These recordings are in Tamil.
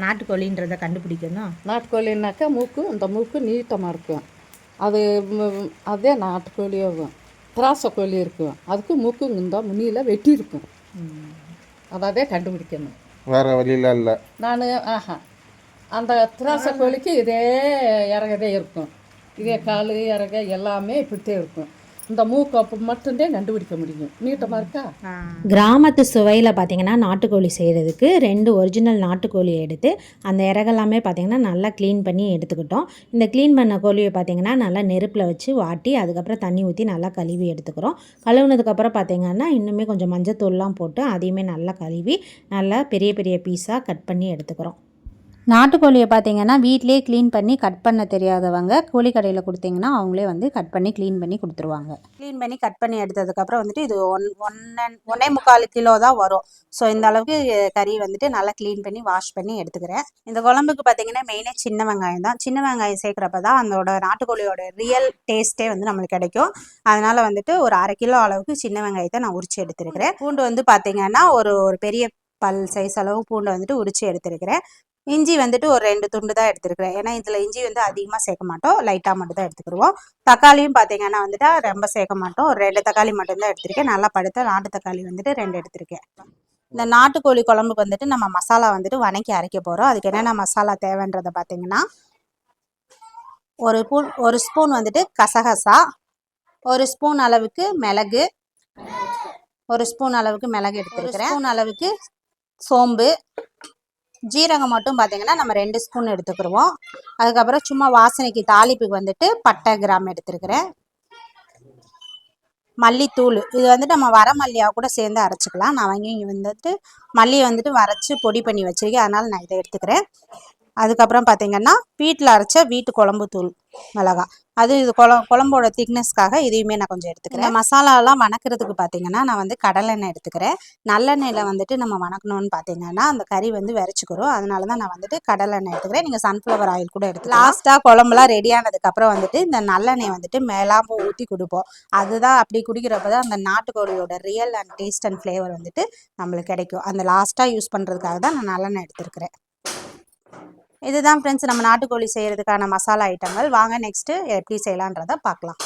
நாட்டுக்கோழின்றதை கண்டுபிடிக்கணும்? நாட்டுக்கோழின்னாக்கா இந்த மூக்கு நீட்டமாக இருக்கும். அதே நாட்டுக்கோழியாகும். திராச கோழி இருக்கும், அதுக்கு மூக்கு இந்த முனியில் வெட்டி இருக்கும். அதாவே கண்டுபிடிக்கணும், வேறு வழியில் இல்லை. நான் அந்த திராச கோழிக்கு இதே இறகதே இருக்கும். இதே கால் இறக எல்லாமே இப்படித்தே இருக்கும். இந்த மூக்கு அப்போ மட்டும்தான் கண்டுபிடிக்க முடியும். நீட்டமாக இருக்கா. கிராமத்து சுவையில் பார்த்திங்கன்னா நாட்டுக்கோழி செய்கிறதுக்கு 2 ஒரிஜினல் நாட்டுக்கோழி எடுத்து அந்த இறகெல்லாமே பார்த்திங்கன்னா நல்லா க்ளீன் பண்ணி எடுத்துக்கிட்டோம். இந்த க்ளீன் பண்ண கோழியை பார்த்திங்கன்னா நல்லா நெருப்பில் வச்சு வாட்டி அதுக்கப்புறம் தண்ணி ஊற்றி நல்லா கழுவி எடுத்துக்கிறோம். கழுவுனதுக்கப்புறம் பார்த்திங்கன்னா இன்னுமே கொஞ்சம் மஞ்சத்தூள்லாம் போட்டு அதையுமே நல்லா கழுவி நல்லா பெரிய பெரிய பீஸாக கட் பண்ணி எடுத்துக்கிறோம். நாட்டுக்கோழியை பார்த்திங்கன்னா வீட்டிலே க்ளீன் பண்ணி கட் பண்ண தெரியாதவங்க கோழி கடையில் கொடுத்திங்கன்னா அவங்களே வந்து கட் பண்ணி க்ளீன் பண்ணி கொடுத்துருவாங்க. க்ளீன் பண்ணி கட் பண்ணி எடுத்ததுக்கப்புறம் வந்துட்டு இது 1.25 கிலோ தான் வரும். ஸோ இந்த அளவுக்கு கறி வந்துட்டு நல்லா க்ளீன் பண்ணி வாஷ் பண்ணி எடுத்துக்கிறேன். இந்த குழம்புக்கு பார்த்திங்கன்னா மெயினே சின்ன வெங்காயம் தான். சின்ன வெங்காயம் சேர்க்குறப்ப தான் அதோட நாட்டுக்கோழியோட ரியல் டேஸ்ட்டே வந்து நம்மளுக்கு கிடைக்கும். அதனால் வந்துட்டு ஒரு 1/2 கிலோ அளவுக்கு சின்ன வெங்காயத்தை நான் உரித்து எடுத்துருக்கிறேன். பூண்டு வந்து பார்த்திங்கன்னா ஒரு பெரிய பல் சைஸ் அளவு பூண்டை வந்துட்டு உரித்து எடுத்துருக்கிறேன். இஞ்சி வந்துட்டு ஒரு 2 துண்டு தான் எடுத்துருக்கிறேன். ஏன்னா இதில் இஞ்சி வந்து அதிகமாக சேர்க்க மாட்டோம், லைட்டாக மட்டும் தான் எடுத்துக்கிடுவோம். தக்காளியும் பார்த்தீங்கன்னா வந்துட்டு ரொம்ப சேர்க்க மாட்டோம், ஒரு 2 தக்காளி மட்டும்தான் எடுத்திருக்கேன். நல்லா படுத்த நாட்டு தக்காளி வந்துட்டு 2 எடுத்திருக்கேன். இந்த நாட்டுக்கோழி குழம்புக்கு வந்துட்டு நம்ம மசாலா வந்துட்டு வணக்கி அரைக்க போகிறோம். அதுக்கு என்னென்ன மசாலா தேவைன்றதை பார்த்தீங்கன்னா ஒரு ஸ்பூன் வந்துட்டு கசகசா, 1 ஸ்பூன் அளவுக்கு மிளகு, 1 ஸ்பூன் அளவுக்கு மிளகு எடுத்துருக்கிறேன், 1 ஸ்பூன் அளவுக்கு சோம்பு, ஜீரகம் மட்டும் பார்த்தீங்கன்னா நம்ம 2 ஸ்பூன் எடுத்துக்கிடுவோம். அதுக்கப்புறம் சும்மா வாசனைக்கு தாளிப்புக்கு வந்துட்டு பட்டை கிராம் எடுத்துருக்கிறேன். மல்லித்தூள் இது வந்துட்டு நம்ம வர மல்லியாக கூட சேர்ந்து அரைச்சிக்கலாம். நான் இங்கே வந்துட்டு மல்லியை வந்துட்டு வரைச்சி பொடி பண்ணி வச்சுருக்கேன், அதனால் நான் இதை எடுத்துக்கிறேன். அதுக்கப்புறம் பார்த்தீங்கன்னா வீட்டில் அரைச்ச வீட்டு குழம்பு தூள் மிளகா, அது இது குழம்போட திக்னஸ்க்காக இதையுமே நான் கொஞ்சம் எடுத்துக்கிறேன். இந்த மசாலாலாம் வணக்கிறதுக்கு பார்த்தீங்கன்னா நான் வந்து கடலெண்ணெய் எடுத்துக்கிறேன். நல்லெண்ணெயில் வந்துட்டு நம்ம வணக்கணும்னு பார்த்தீங்கன்னா அந்த கறி வந்து விரைச்சிக்கிறோம். அதனால தான் நான் வந்துட்டு கடலெண்ணெய் எடுத்துக்கிறேன். நீங்கள் சன்ஃப்ளவர் ஆயில் கூட எடுத்துக்கலாம். லாஸ்ட்டாக குழம்புலாம் ரெடியானதுக்கப்புறம் வந்துட்டு இந்த நல்லெண்ணெய் வந்துட்டு மேலாக ஊற்றி கொடுப்போம். அதுதான் அப்படி குடிக்கிறப்ப தான் அந்த நாட்டுக்கோழியோட real and taste and flavour வந்துட்டு நம்மளுக்கு கிடைக்கும். அந்த லாஸ்ட்டாக யூஸ் பண்ணுறதுக்காக தான் நான் நல்லெண்ணெய் எடுத்துருக்கிறேன். இதுதான் ஃப்ரெண்ட்ஸ் நம்ம நாட்டுக்கோழி செய்கிறதுக்கான மசாலா ஐட்டங்கள். வாங்க நெக்ஸ்ட்டு எப்படி செய்யலான்றதை பார்க்கலாம்.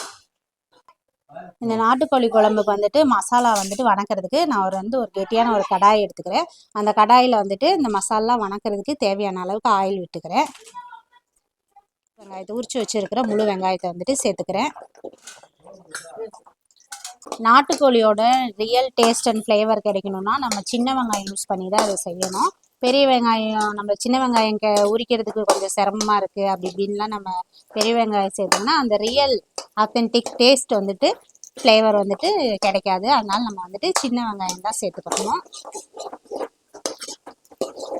இந்த நாட்டுக்கோழி குழம்புக்கு வந்துட்டு மசாலா வந்துட்டு வணக்கிறதுக்கு நான் ஒரு கெட்டியான ஒரு கடாய் எடுத்துக்கிறேன். அந்த கடாயில் வந்துட்டு இந்த மசாலா வணக்கிறதுக்கு தேவையான அளவுக்கு ஆயில் விட்டுக்கிறேன். வெங்காயத்தை உரித்து வச்சுருக்கிற முழு வெங்காயத்தை வந்துட்டு சேர்த்துக்கிறேன். நாட்டுக்கோழியோட ரியல் டேஸ்ட் அண்ட் ஃப்ளேவர் கிடைக்கணும்னா நம்ம சின்ன வெங்காயம் யூஸ் பண்ணி தான் அதை செய்யணும். பெரிய வெங்காயம் நம்ம சின்ன வெங்காயம் உரிக்கிறதுக்கு கொஞ்சம் சிரமமாக இருக்குது அப்படி இப்படின்லாம் நம்ம பெரிய வெங்காயம் சேர்த்தோம்னா அந்த ரியல் ஆத்தென்டிக் டேஸ்ட் வந்துட்டு ஃப்ளேவர் வந்துட்டு கிடைக்காது. அதனால நம்ம வந்துட்டு சின்ன வெங்காயம் தான் சேர்த்துக்கணும்.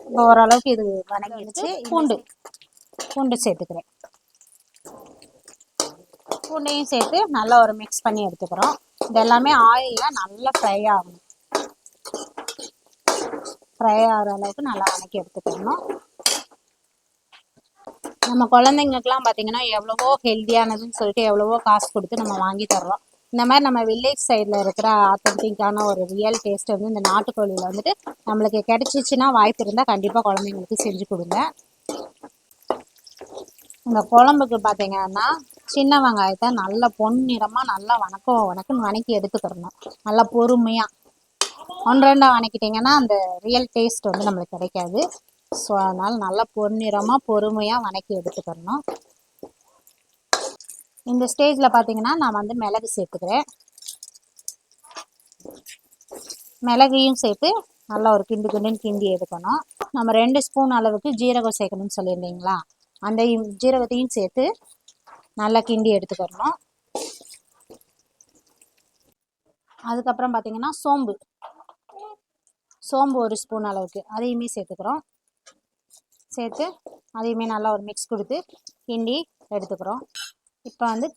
இப்போ ஓரளவுக்கு இது வணங்கிடுச்சு. பூண்டு சேர்த்துக்கிறேன். பூண்டையும் சேர்த்து நல்லா ஒரு மிக்ஸ் பண்ணி எடுத்துக்கிறோம். இது எல்லாமே ஆயிலில் நல்லா ஃப்ரை ஆகணும். ஃப்ரை ஆகிற அளவுக்கு நல்லா வணக்கி எடுத்துக்கணும். நம்ம குழந்தைங்களுக்குலாம் பார்த்திங்கன்னா எவ்வளவோ ஹெல்த்தியானதுன்னு சொல்லிட்டு எவ்வளவோ காசு கொடுத்து நம்ம வாங்கி தர்றோம். இந்த மாதிரி நம்ம வில்லேஜ் சைடில் இருக்கிற ஆத்தென்டிக்கான ஒரு ரியல் டேஸ்ட் வந்து இந்த நாட்டுக்கோழியில் வந்துட்டு நம்மளுக்கு கிடைச்சிச்சின்னா வாய்ப்பு இருந்தால் கண்டிப்பாக குழந்தைங்களுக்கு செஞ்சு கொடுங்க. இந்த குழம்புக்கு பார்த்திங்கன்னா சின்ன வெங்காயத்தை நல்லா பொன்னிறமாக நல்லா வணக்குன்னு வணக்கி எடுத்துக்கிறணும். நல்லா பொறுமையாக 1-2 வணக்கிட்டிங்கன்னா அந்த ரியல் டேஸ்ட் வந்து நம்மளுக்கு கிடைக்காது. ஸோ அதனால் நல்லா பொன்னிறமாக பொறுமையாக வணக்கி எடுத்துக்கிறணும். இந்த ஸ்டேஜில் பார்த்தீங்கன்னா நான் வந்து மிளகு சேர்த்துக்கிறேன். மிளகையும் சேர்த்து நல்லா ஒரு கிண்டி எடுக்கணும். நம்ம 2 ஸ்பூன் அளவுக்கு ஜீரகம் சேர்க்கணும்னு சொல்லியிருந்தீங்களா, அந்த ஜீரகத்தையும் சேர்த்து நல்லா கிண்டி எடுத்துக்கிறணும். அதுக்கப்புறம் பார்த்தீங்கன்னா சோம்பு 1 ஸ்பூன் அளவுக்கு அதையுமே சேர்த்துக்கிறோம். சேர்த்து அதையுமே நல்லா ஒரு மிக்ஸ் கொடுத்து கிண்டி எடுத்துக்கிறோம். இப்போ வந்து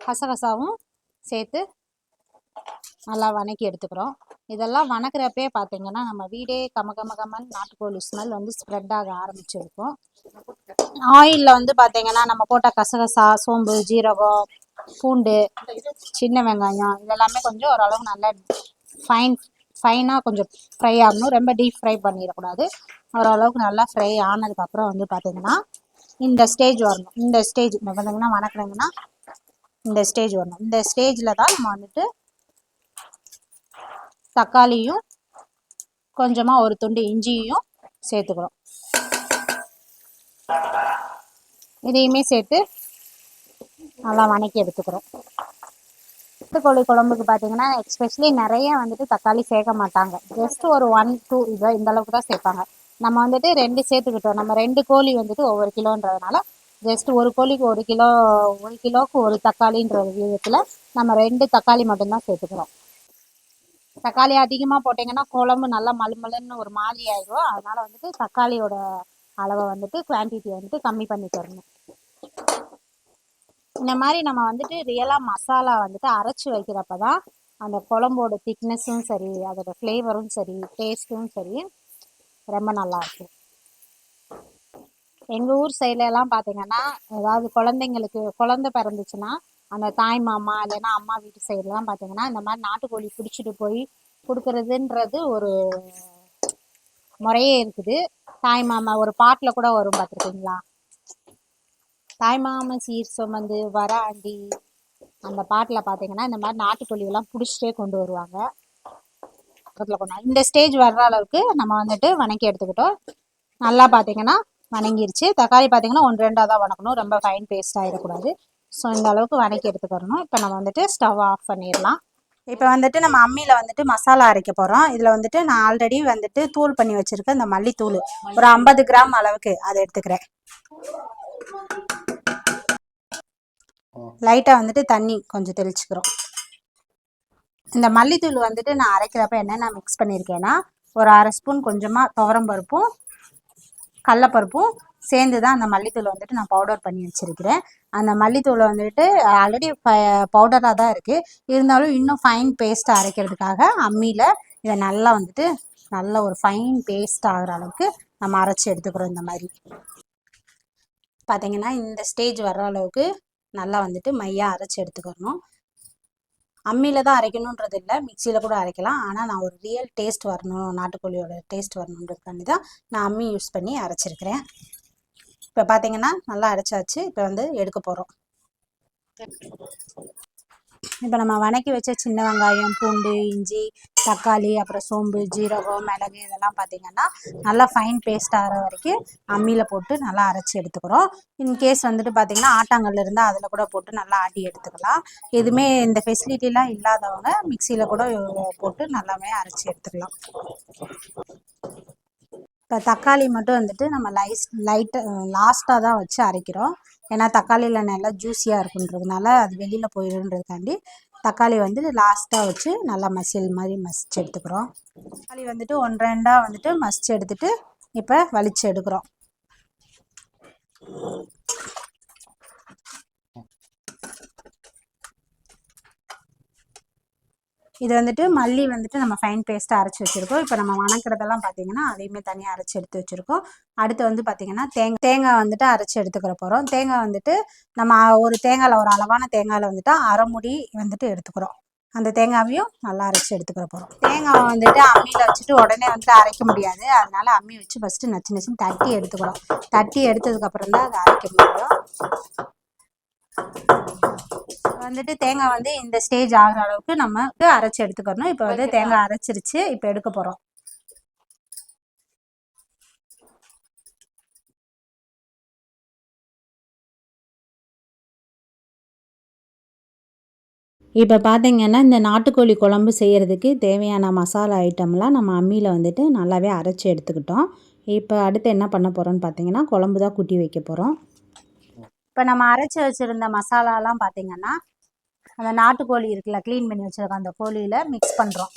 கசகசாவும் சேர்த்து நல்லா வணக்கி எடுத்துக்கிறோம். இதெல்லாம் வணக்கிறப்பே பார்த்தீங்கன்னா நம்ம வீடே கமகமகமன் நாட்டுக்கோழி ஸ்மெல் வந்து ஸ்ப்ரெட் ஆக ஆரம்பிச்சிருக்கும். ஆயிலில் வந்து பார்த்தீங்கன்னா நம்ம போட்ட கசகசா, சோம்பு, ஜீரகம், பூண்டு, சின்ன வெங்காயம் இதெல்லாமே கொஞ்சம் ஓரளவு நல்லா ஃபைன் ஃபைனாக கொஞ்சம் ஃப்ரை ஆகணும், ரொம்ப டீப் ஃப்ரை பண்ணிடக்கூடாது. ஓரளவுக்கு நல்லா ஃப்ரை ஆனதுக்கப்புறம் வந்து பார்த்திங்கன்னா இந்த ஸ்டேஜ் வரணும். இந்த ஸ்டேஜ் பார்த்தீங்கன்னா வணக்கணுங்கன்னா இந்த ஸ்டேஜ் வரணும். இந்த ஸ்டேஜில் தான் நம்ம வந்துட்டு தக்காளியும் கொஞ்சமாக ஒரு துண்டு இஞ்சியும் சேர்த்துக்கிறோம். இதையுமே சேர்த்து நல்லா வணக்கி எடுத்துக்கிறோம். நாட்டுக்கோழி குழம்புக்கு பார்த்தீங்கன்னா எஸ்பெஷலி நிறைய வந்துட்டு தக்காளி சேர்க்க மாட்டாங்க. ஜஸ்ட் ஒரு 1, 2 இதை இந்த அளவுக்கு தான் சேர்ப்பாங்க. நம்ம வந்துட்டு 2 சேர்த்துக்கிட்டோம். நம்ம 2 கோழி வந்துட்டு ஒவ்வொரு கிலோன்றதுனால ஜஸ்ட் ஒரு கோழிக்கு 1 கிலோ, 1 கிலோவுக்கு ஒரு தக்காளின்ற விதத்தில் நம்ம 2 தக்காளி மட்டும்தான் சேர்த்துக்கிறோம். தக்காளி அதிகமாக போட்டிங்கன்னா குழம்பு நல்லா மலுமலுன்னு ஒரு மாதிரி ஆயிடும். அதனால வந்துட்டு தக்காளியோட அளவை வந்துட்டு குவான்டிட்டியை வந்துட்டு கம்மி பண்ணி தரணும். இந்த மாதிரி நம்ம வந்துட்டு ரியலாக மசாலா வந்துட்டு அரைச்சி வைக்கிறப்ப தான் அந்த குழம்போட திக்னஸும் சரி, அதோட ஃப்ளேவரும் சரி, டேஸ்ட்டும் சரி ரொம்ப நல்லாயிருக்கும். எங்கள் ஊர் சைட்லலாம் பார்த்தீங்கன்னா ஏதாவது குழந்தைங்களுக்கு குழந்தை பிறந்துச்சுன்னா அந்த தாய் மாமா இல்லைன்னா அம்மா வீட்டு சைட்லாம் பார்த்தீங்கன்னா இந்த மாதிரி நாட்டுக்கோழி பிடிச்சிட்டு போய் கொடுக்குறதுன்றது ஒரு முறையே இருக்குது. தாய் மாமா ஒரு பாட்டில் கூட வரும், பார்த்துருக்கீங்களா? தாய் மாமன் சீர் சுமந்து வராண்டி அந்த பாட்டில் பார்த்தீங்கன்னா இந்த மாதிரி நாட்டுக்கோழியெல்லாம் பிடிச்சிட்டே கொண்டு வருவாங்க. இந்த ஸ்டேஜ் வர்ற அளவுக்கு நம்ம வந்துட்டு வணக்கி எடுத்துக்கிட்டோம். நல்லா பார்த்தீங்கன்னா வணங்கிருச்சு. தக்காளி பார்த்தீங்கன்னா 1, 2 தான் வணக்கணும், ரொம்ப ஃபைன் பேஸ்ட் ஆகிடக்கூடாது. ஸோ இந்த அளவுக்கு வணக்கி எடுத்துக்கிறணும். இப்போ நம்ம வந்துட்டு ஸ்டவ் ஆஃப் பண்ணிடலாம். இப்போ வந்துட்டு நம்ம அம்மியில் வந்துட்டு மசாலா அரைக்க போகிறோம். இதில் வந்துட்டு நான் ஆல்ரெடி வந்துட்டு தூள் பண்ணி வச்சுருக்கேன் இந்த மல்லித்தூள் ஒரு 50 கிராம் அளவுக்கு அதை எடுத்துக்கிறேன். லைட்டாக வந்துட்டு தண்ணி கொஞ்சம் தெளிச்சுக்கிறோம். இந்த மல்லித்தூள் வந்துட்டு நான் அரைக்கிறப்ப என்னென்ன மிக்ஸ் பண்ணியிருக்கேன்னா ஒரு 1/2 ஸ்பூன் கொஞ்சமாக துவரம்பருப்பும் கடலப்பருப்பும் சேர்ந்து தான் அந்த மல்லித்தூளை வந்துட்டு நான் பவுடர் பண்ணி வச்சுருக்கிறேன். அந்த மல்லித்தூளை வந்துட்டு ஆல்ரெடி பவுடராக தான் இருக்குது, இருந்தாலும் இன்னும் ஃபைன் பேஸ்ட்டாக அரைக்கிறதுக்காக அம்மியில் இதை நல்லா வந்துட்டு நல்ல ஒரு ஃபைன் பேஸ்ட் ஆகிற அளவுக்கு நம்ம அரைச்சி எடுத்துக்கிறோம். இந்த மாதிரி பார்த்திங்கன்னா இந்த ஸ்டேஜ் வர்ற அளவுக்கு நல்லா வந்துட்டு மையாக அரைச்சி எடுத்துக்கிறணும். அம்மியில் தான் அரைக்கணுன்றது இல்லை, மிக்சியில் கூட அரைக்கலாம். ஆனால் நான் ஒரு ரியல் டேஸ்ட் வரணும், நாட்டுக்கோழியோட டேஸ்ட் வரணுன்றதுக்காண்டி தான் நான் அம்மி யூஸ் பண்ணி அரைச்சிருக்கிறேன். இப்போ பார்த்தீங்கன்னா நல்லா அரைச்சாச்சு. இப்போ வந்து எடுக்க போகிறோம். இப்போ நம்ம வணக்கி வச்ச சின்ன வெங்காயம், பூண்டு, இஞ்சி, தக்காளி, அப்புறம் சோம்பு, ஜீரகம், மிளகு இதெல்லாம் பார்த்திங்கன்னா நல்லா ஃபைன் பேஸ்ட் ஆகிற வரைக்கும் அம்மியில் போட்டு நல்லா அரைச்சி எடுத்துக்கிறோம். இன்கேஸ் வந்துட்டு பார்த்திங்கன்னா ஆட்டாங்கல் இருந்தால் அதில் கூட போட்டு நல்லா ஆட்டி எடுத்துக்கலாம். எதுவுமே இந்த ஃபெசிலிட்டிலாம் இல்லாதவங்க மிக்சியில் கூட போட்டு நல்லாவே அரைச்சி எடுத்துக்கலாம். இப்போ தக்காளி மட்டும் வந்துட்டு நம்ம லாஸ்ட்டாக தான் வச்சு அரைக்கிறோம். ஏன்னா தக்காளியில் நல்லா ஜூஸியாக இருக்குன்றதுனால அது வெளியில் போயிடுன்றதுக்காண்டி தக்காளி வந்து லாஸ்ட்டாக வச்சு நல்லா மசியல் மாதிரி மசிச்சு எடுத்துக்கிறோம். தக்காளி வந்துட்டு 1, 2 வந்துட்டு மசிச்சு எடுத்துட்டு இப்போ வலிச்சு எடுக்கிறோம். இது வந்துட்டு மல்லி வந்துட்டு நம்ம ஃபைன் பேஸ்ட்டாக அரைச்சி வச்சுருக்கோம். இப்போ நம்ம வணக்கிறதெல்லாம் பார்த்திங்கன்னா அதையுமே தனியாக அரைச்சி எடுத்து வச்சுருக்கோம். அடுத்து வந்து பார்த்திங்கன்னா தேங்காய் வந்துட்டு அரைச்சி எடுத்துக்கிற போகிறோம். தேங்காய் வந்துட்டு நம்ம ஒரு தேங்காயில் ஒரு அளவான தேங்காயில் வந்துட்டு 1/2 மூடி வந்துட்டு எடுத்துக்கிறோம். அந்த தேங்காவையும் நல்லா அரைச்சி எடுத்துக்கிற போகிறோம். தேங்காய் வந்துட்டு அம்மியில் வச்சுட்டு உடனே வந்துட்டு அரைக்க முடியாது, அதனால அம்மி வச்சு ஃபஸ்ட்டு நச்சு நச்சுன்னு தட்டி எடுத்துக்கிறோம். தட்டி எடுத்ததுக்கப்புறம் தான் அதை அரைக்க முடியும். வந்துட்டு தேங்காய் வந்து இந்த ஸ்டேஜ் ஆகிற அளவுக்கு நமக்கு அரைச்சி எடுத்துக்கணும். இப்போ வந்து தேங்காய் அரைச்சிருச்சு, இப்போ எடுக்க போகிறோம். இப்போ பார்த்தீங்கன்னா இந்த நாட்டுக்கோழி குழம்பு செய்கிறதுக்கு தேவையான மசாலா ஐட்டம்லாம் நம்ம அம்மியில் வந்துட்டு நல்லாவே அரைச்சி எடுத்துக்கிட்டோம். இப்போ அடுத்து என்ன பண்ண போகிறோம்னு பார்த்தீங்கன்னா குழம்பு தான் கூட்டி வைக்க போகிறோம். இப்போ நம்ம அரைச்சி வச்சுருந்த மசாலாலாம் பார்த்திங்கன்னா அந்த நாட்டுக்கோழி இருக்குல்ல, க்ளீன் பண்ணி வச்சுருக்கோம், அந்த கோழியில் மிக்ஸ் பண்ணுறோம்.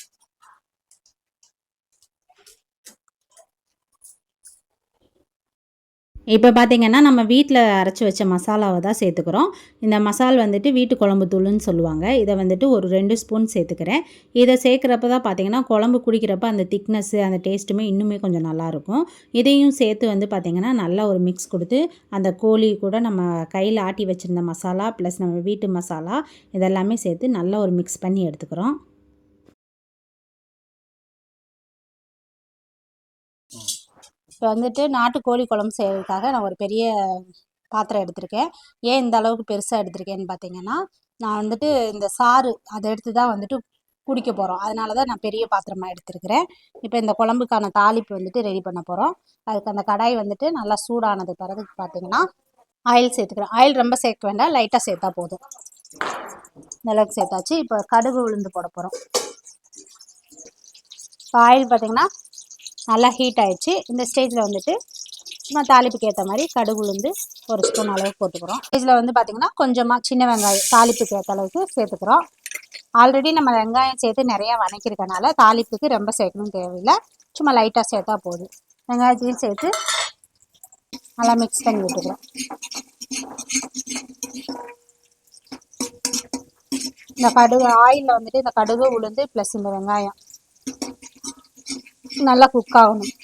இப்போ பார்த்திங்கன்னா நம்ம வீட்டில் அரைச்சி வச்ச மசாலாவை தான் சேர்த்துக்கிறோம். இந்த மசால் வந்துட்டு வீட்டு குழம்பு தூள்னு சொல்லுவாங்க. இதை வந்துட்டு ஒரு 2 ஸ்பூன் சேர்த்துக்கிறேன். இதை சேர்க்குறப்ப தான் பார்த்திங்கன்னா குழம்பு குடிக்கிறப்ப அந்த திக்னஸ்ஸு அந்த டேஸ்ட்டுமே இன்னுமே கொஞ்சம் நல்லாயிருக்கும். இதையும் சேர்த்து வந்து பார்த்திங்கன்னா நல்லா ஒரு மிக்ஸ் கொடுத்து அந்த கோழி கூட நம்ம கையில் ஆட்டி வச்சுருந்த மசாலா ப்ளஸ் நம்ம வீட்டு மசாலா இதெல்லாமே சேர்த்து நல்லா ஒரு மிக்ஸ் பண்ணி எடுத்துக்கிறோம். இப்போ வந்துட்டு நாட்டுக்கோழி குழம்பு செய்கிறதுக்காக நான் ஒரு பெரிய பாத்திரம் எடுத்திருக்கேன். ஏன் இந்த அளவுக்கு பெருசாக எடுத்திருக்கேன்னு பார்த்தீங்கன்னா, நான் வந்துட்டு இந்த சாறு அதை எடுத்து தான் வந்துட்டு குடிக்க போகிறோம். அதனால தான் நான் பெரிய பாத்திரமாக எடுத்திருக்கிறேன். இப்போ இந்த குழம்புக்கான தாளிப்பு வந்துட்டு ரெடி பண்ண போகிறோம். அதுக்கு அந்த கடாய் வந்துட்டு நல்லா சூடானது பிறகு பார்த்தீங்கன்னா ஆயில் சேர்த்துக்கிறேன். ஆயில் ரொம்ப சேர்க்க வேண்டாம், லைட்டாக சேர்த்தா போதும். இந்த அளவுக்கு சேர்த்தாச்சு. இப்போ கடுகு உளுந்து போட போகிறோம். இப்போ ஆயில் பார்த்தீங்கன்னா நல்லா ஹீட் ஆயிடுச்சு. இந்த ஸ்டேஜில் வந்துட்டு சும்மா தாளிப்புக்கு ஏற்ற மாதிரி கடுகு உளுந்து ஒரு ஸ்பூன் அளவுக்கு போட்டுக்கிறோம். ஸ்டேஜில் வந்து பார்த்திங்கன்னா கொஞ்சமாக சின்ன வெங்காயம் தாளிப்புக்கு ஏற்ற அளவுக்கு சேர்த்துக்கிறோம். ஆல்ரெடி நம்ம வெங்காயம் சேர்த்து நிறையா வதக்கிருக்கனால தாளிப்புக்கு ரொம்ப சேர்க்கணும் தேவையில்லை, சும்மா லைட்டாக சேர்த்தா போதும். வெங்காயத்தையும் சேர்த்து நல்லா மிக்ஸ் பண்ணி விட்டுக்கிறோம். இந்த கடுகு ஆயிலில் வந்துட்டு இந்த கடுகு உளுந்து ப்ளஸ் இந்த வெங்காயம் நல்லா குக் ஆகணும்.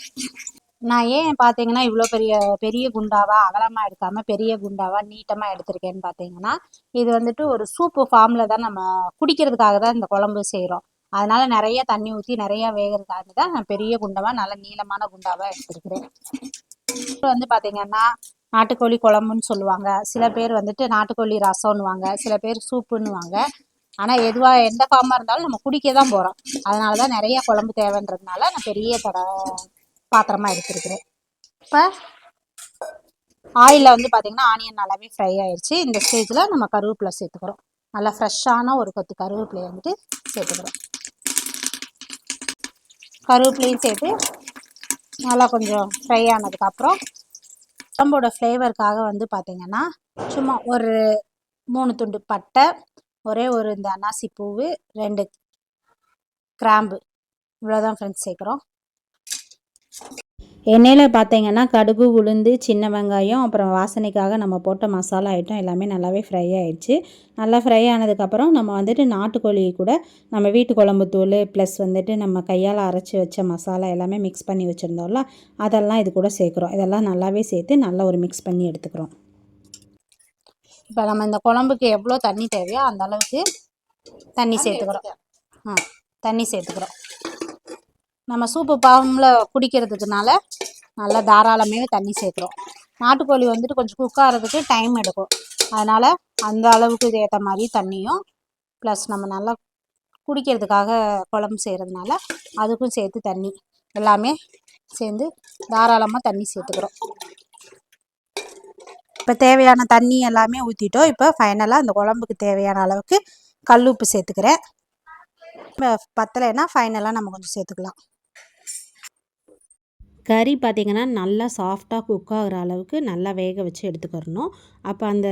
நான் ஏன் பார்த்தீங்கன்னா இவ்வளோ பெரிய பெரிய குண்டாவாக அகலமாக எடுக்காமல் பெரிய குண்டாவாக நீட்டமாக எடுத்திருக்கேன்னு பார்த்தீங்கன்னா, இது வந்துட்டு ஒரு சூப்பு ஃபார்மில் தான் நம்ம குடிக்கிறதுக்காக தான் இந்த குழம்பு செய்கிறோம். அதனால் நிறைய தண்ணி ஊற்றி நிறையா வேகிறதுக்காக தான் நான் பெரிய குண்டாவாக நல்ல நீளமான குண்டாவாக எடுத்துருக்கிறேன். வந்து பார்த்தீங்கன்னா நாட்டுக்கோழி குழம்புன்னு சொல்லுவாங்க, சில பேர் வந்துட்டு நாட்டுக்கோழி ரசம்னுவாங்க, சில பேர் சூப்புன்னுவாங்க. ஆனால் எதுவாக எந்த ஃபார்மாக இருந்தாலும் நம்ம குடிக்க தான் போகிறோம். அதனால தான் நிறைய குழம்பு தேவைன்றதுனால நான் பெரிய பாத்திரமாக எடுத்துருக்கிறேன். இப்போ ஆயிலில் வந்து பார்த்திங்கன்னா ஆனியன் நல்லாவே ஃப்ரை ஆயிடுச்சு. இந்த ஸ்டேஜில் நம்ம கருவேப்பிலை சேர்த்துக்கிறோம். நல்லா ஃப்ரெஷ்ஷான ஒரு கொத்து கருவேப்பிலையை வந்துட்டு சேர்த்துக்கிறோம். கருவேப்பிலையும் சேர்த்து நல்லா கொஞ்சம் ஃப்ரை ஆனதுக்கப்புறம் குழம்போட ஃப்ளேவருக்காக வந்து பார்த்திங்கன்னா சும்மா ஒரு 3 துண்டு பட்டை, ஒரே ஒரு இந்த அன்னாசி பூவு, 2 கிராம்பு, இவ்வளோதான் ஃப்ரெண்ட்ஸ் சேர்க்குறோம். எண்ணெயில் பார்த்தீங்கன்னா கடுகு உளுந்து சின்ன வெங்காயம் அப்புறம் வாசனைக்காக நம்ம போட்ட மசாலா ஐட்டம் எல்லாமே நல்லாவே ஃப்ரை ஆகிடுச்சு. நல்லா ஃப்ரை ஆனதுக்கப்புறம் நம்ம வந்துட்டு நாட்டுக்கோழி கூட நம்ம வீட்டு குழம்பு தூள் ப்ளஸ் வந்துட்டு நம்ம கையால் அரைச்சி வச்ச மசாலா எல்லாமே மிக்ஸ் பண்ணி வச்சுருந்தோம்ல, அதெல்லாம் இது கூட சேர்க்குறோம். இதெல்லாம் நல்லாவே சேர்த்து நல்லா ஒரு மிக்ஸ் பண்ணி எடுத்துக்கிறோம். இப்போ நம்ம இந்த குழம்புக்கு எவ்வளோ தண்ணி தேவையோ அந்த அளவுக்கு தண்ணி சேர்த்துக்கிறோம். தண்ணி சேர்த்துக்கிறோம். நம்ம சூப்பு பாவமில் குடிக்கிறதுக்குனால நல்லா தாராளமே தண்ணி சேர்க்குறோம். நாட்டுக்கோழி வந்துட்டு கொஞ்சம் குக் ஆகிறதுக்கு டைம் எடுக்கும். அதனால் அந்த அளவுக்கு இது ஏற்ற மாதிரி தண்ணியும் ப்ளஸ் நம்ம நல்லா குடிக்கிறதுக்காக குழம்பு செய்கிறதுனால அதுக்கும் சேர்த்து தண்ணி எல்லாமே சேர்ந்து தாராளமாக தண்ணி சேர்த்துக்கிறோம். இப்போ தேவையான தண்ணி எல்லாமே ஊற்றிட்டோம். இப்போ ஃபைனலாக அந்த குழம்புக்கு தேவையான அளவுக்கு கல் உப்பு சேர்த்துக்கிறேன். இப்போ பத்தலைன்னா ஃபைனலாக நம்ம கொஞ்சம் சேர்த்துக்கலாம். கறி பார்த்திங்கன்னா நல்லா சாஃப்டாக குக் ஆகிற அளவுக்கு நல்லா வேக வச்சு எடுத்துக்கிறணும். அப்போ அந்த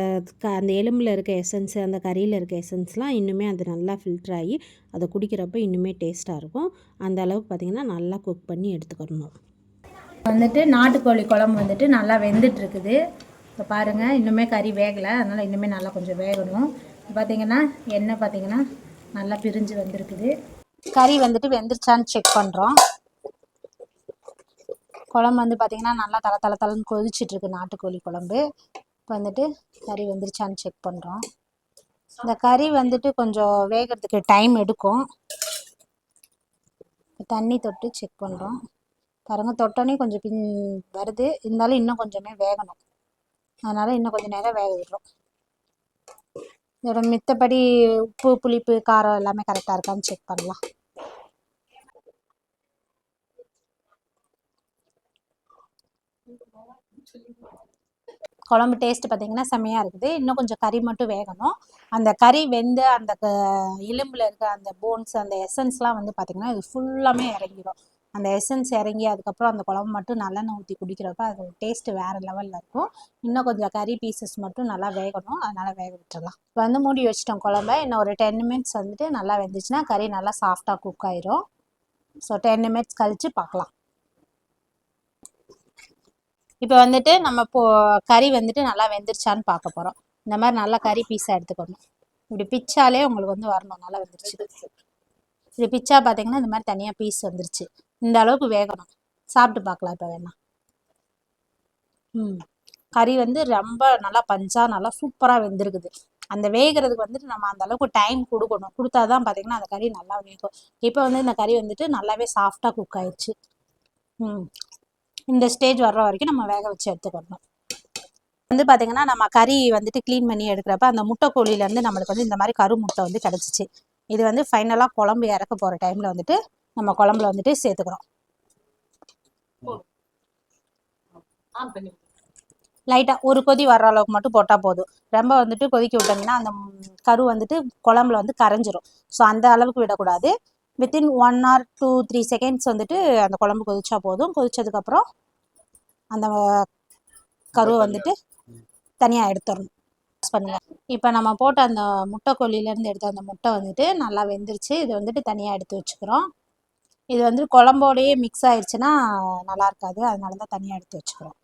அந்த எலும்பில் இருக்க எசன்ஸு அந்த கறியில் இருக்க எசன்ஸ்லாம் இன்னுமே அது நல்லா ஃபில்டர் ஆகி அதை குடிக்கிறப்ப இன்னுமே டேஸ்ட்டாக இருக்கும். அந்த அளவுக்கு பார்த்திங்கன்னா நல்லா குக் பண்ணி எடுத்துக்கிறணும். வந்துட்டு நாட்டுக்கோழி குழம்பு வந்துட்டு நல்லா வெந்துட்டுருக்குது. இப்போ பாருங்கள், இன்னுமே கறி வேகலை, அதனால் இன்னுமே நல்லா கொஞ்சம் வேகணும். பார்த்திங்கன்னா எண்ணெய் பார்த்திங்கன்னா நல்லா பிரிஞ்சு வந்திருக்குது. கறி வந்துட்டு வெந்துருச்சான்னு செக் பண்ணுறோம். குழம்பு வந்து பார்த்திங்கன்னா நல்லா தளன்னு கொதிச்சிட்ருக்கு நாட்டுக்கோழி குழம்பு. இப்போ வந்துட்டு கறி வெந்துருச்சான்னு செக் பண்ணுறோம். இந்த கறி வந்துட்டு கொஞ்சம் வேகிறதுக்கு டைம் எடுக்கும். தண்ணி தொட்டு செக் பண்ணுறோம். பாருங்கள், தொட்டோன்னே கொஞ்சம் வருது, இருந்தாலும் இன்னும் கொஞ்சமே வேகணும். அதனால் இன்னும் கொஞ்சம் நேரம் வேக விடுறோம். இதோட மித்தபடி உப்பு புளிப்பு காரம் எல்லாமே கரெக்டாக இருக்கான்னு செக் பண்ணலாம். குழம்பு டேஸ்ட்டு பார்த்திங்கன்னா செம்மையாக இருக்குது. இன்னும் கொஞ்சம் கறி மட்டும் வேகணும். அந்த கறி வெந்து அந்த எலும்பில் இருக்க அந்த போன்ஸ் அந்த எசன்ஸ்லாம் வந்து பார்த்திங்கன்னா இது ஃபுல்லாமே இறங்கிடும். அந்த எசன்ஸ் இறங்கி அதுக்கப்புறம் அந்த குழம்பு மட்டும் நல்லெண்ணெய் ஊற்றி குடிக்கிறப்ப அது டேஸ்ட்டு வேறு லெவலில் இருக்கும். இன்னும் கொஞ்சம் கறி பீசஸ் மட்டும் நல்லா வேகணும், அதனால் வேக விட்டுறலாம். இப்போ வந்து மூடி வச்சிட்டோம் குழம்ப. இன்னும் ஒரு 10 மினிட்ஸ் வந்துட்டு நல்லா வெந்துச்சுன்னா கறி நல்லா சாஃப்டாக குக் ஆயிரும். ஸோ 10 மினிட்ஸ் கழித்து பார்க்கலாம். இப்போ வந்துட்டு நம்ம கறி வந்துட்டு நல்லா வெந்துருச்சான்னு பார்க்க போகிறோம். இந்த மாதிரி நல்லா கறி பீஸாக எடுத்துக்கணும். இப்படி பிச்சாலே உங்களுக்கு வந்து வரணும், நல்லா வெந்துருச்சு. இது பிச்சா பார்த்தீங்கன்னா இந்த மாதிரி தனியாக பீஸ் வந்துருச்சு. இந்த அளவுக்கு வேகணும். சாப்பிட்டு பார்க்கலாம் இப்போ வேணா. கறி வந்து ரொம்ப நல்லா பஞ்சாக நல்லா சூப்பராக வெந்திருக்குது. அந்த வேகிறதுக்கு வந்துட்டு நம்ம அந்த அளவுக்கு டைம் கொடுக்கணும். கொடுத்தா தான் பார்த்திங்கன்னா அந்த கறி நல்லா வேகும். இப்போ வந்து இந்த கறி வந்துட்டு நல்லாவே சாஃப்டாக குக் ஆயிடுச்சு. இந்த ஸ்டேஜ் வர்ற வரைக்கும் நம்ம வேக வச்சு எடுத்துக்கணும். வந்து பார்த்திங்கன்னா நம்ம கறி வந்துட்டு க்ளீன் பண்ணி எடுக்கிறப்ப அந்த முட்டைக்கோழிலேருந்து நம்மளுக்கு வந்து இந்த மாதிரி கரு முட்டை வந்து கிடச்சிச்சு. இது வந்து ஃபைனலாக குழம்பு இறக்க போகிற டைமில் வந்துட்டு நம்ம குழம்புல வந்துட்டு சேர்த்துக்கிறோம். லைட்டாக ஒரு கொதி வர்ற அளவுக்கு மட்டும் போட்டால் போதும். ரொம்ப வந்துட்டு கொதிக்க விட்டோம்னா அந்த கரு வந்துட்டு குழம்புல வந்து கரைஞ்சிரும். ஸோ அந்த அளவுக்கு விடக்கூடாது. வித்தின் 1 or 2-3 செகண்ட்ஸ் வந்துட்டு அந்த குழம்பு கொதிச்சா போதும். கொதிச்சதுக்கப்புறம் அந்த கருவை வந்துட்டு தனியாக எடுத்துடணும். பண்ணுங்க. இப்போ நம்ம போட்ட அந்த முட்டைக்கோழிலேருந்து எடுத்த அந்த முட்டை வந்துட்டு நல்லா வெந்துருச்சு. இது வந்துட்டு தனியாக எடுத்து வச்சுக்கிறோம். இது வந்து குழம்போடையே மிக்ஸ் ஆயிடுச்சுன்னா நல்லா இருக்காது, அதனால தான் தனியாக எடுத்து வச்சுக்கிறோம்.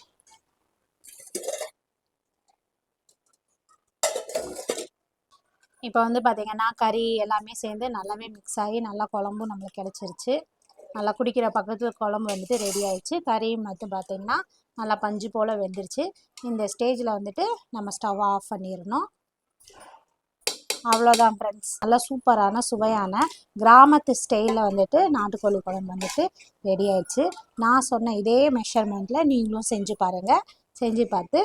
இப்போ வந்து பார்த்திங்கன்னா கறி எல்லாமே சேர்ந்து நல்லாவே மிக்ஸ் ஆகி நல்லா குழம்பும் நம்மளுக்கு கிடச்சிருச்சு. நல்லா குடிக்கிற பக்கத்தில் குழம்பு வந்துட்டு ரெடி ஆயிடுச்சு. கறியும் மட்டும் பார்த்திங்கன்னா நல்லா பஞ்சு போல் வெந்துருச்சு. இந்த ஸ்டேஜில் வந்துட்டு நம்ம ஸ்டவ் ஆஃப் பண்ணிடணும். அவ்வளோதான் ஃப்ரெண்ட்ஸ், நல்லா சூப்பரான சுவையான கிராமத்து ஸ்டைலில் வந்துட்டு நாட்டுக்கோழி குழம்பு வந்துட்டு ரெடி ஆயிடுச்சு. நான் சொன்ன இதே மெஷர்மெண்ட்டில் நீங்களும் செஞ்சு பாருங்கள். செஞ்சு பார்த்து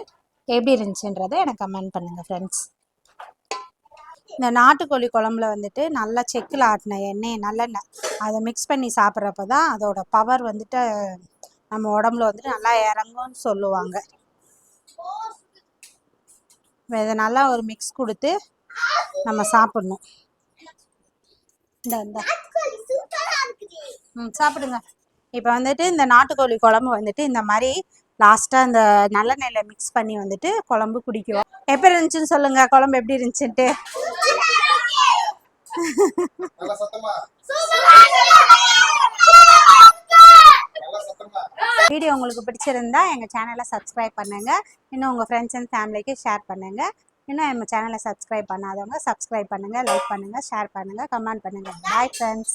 எப்படி இருந்துச்சுன்றதை எனக்கு கமெண்ட் பண்ணுங்கள் ஃப்ரெண்ட்ஸ். இந்த நாட்டுக்கோழி குழம்புல வந்துட்டு நல்லா செக்கில் ஆட்டின எண்ணெய் நல்லெண்ணெய் அதை மிக்ஸ் பண்ணி சாப்பிட்றப்ப தான் அதோட பவர் வந்துட்டு நம்ம உடம்புல வந்துட்டு நல்லா இறங்கும்னு சொல்லுவாங்க. இதை நல்லா ஒரு மிக்ஸ் கொடுத்து நம்ம சாப்பிடணும். இந்த சாப்பிடுங்க. இப்போ வந்துட்டு இந்த நாட்டுக்கோழி குழம்பு வந்துட்டு இந்த மாதிரி லாஸ்ட்டாக இந்த நல்லெண்ணெயில் மிக்ஸ் பண்ணி வந்துட்டு குழம்பு குடிக்குவோம். எப்படி இருந்துச்சுன்னு சொல்லுங்கள், குழம்பு எப்படி இருந்துச்சுன்ட்டு. வீடியோ உங்களுக்கு பிடிச்சிருந்தா எங்கள் சேனலை சப்ஸ்கிரைப் பண்ணுங்கள். இன்னும் உங்கள் ஃப்ரெண்ட்ஸ் அண்ட் ஃபேமிலிக்கு ஷேர் பண்ணுங்கள். இன்னும் நம்ம சேனலை சப்ஸ்கிரைப் பண்ணாதவங்க சப்ஸ்கிரைப் பண்ணுங்கள், லைக் பண்ணுங்கள், ஷேர் பண்ணுங்கள், கமெண்ட் பண்ணுங்கள். Bye friends.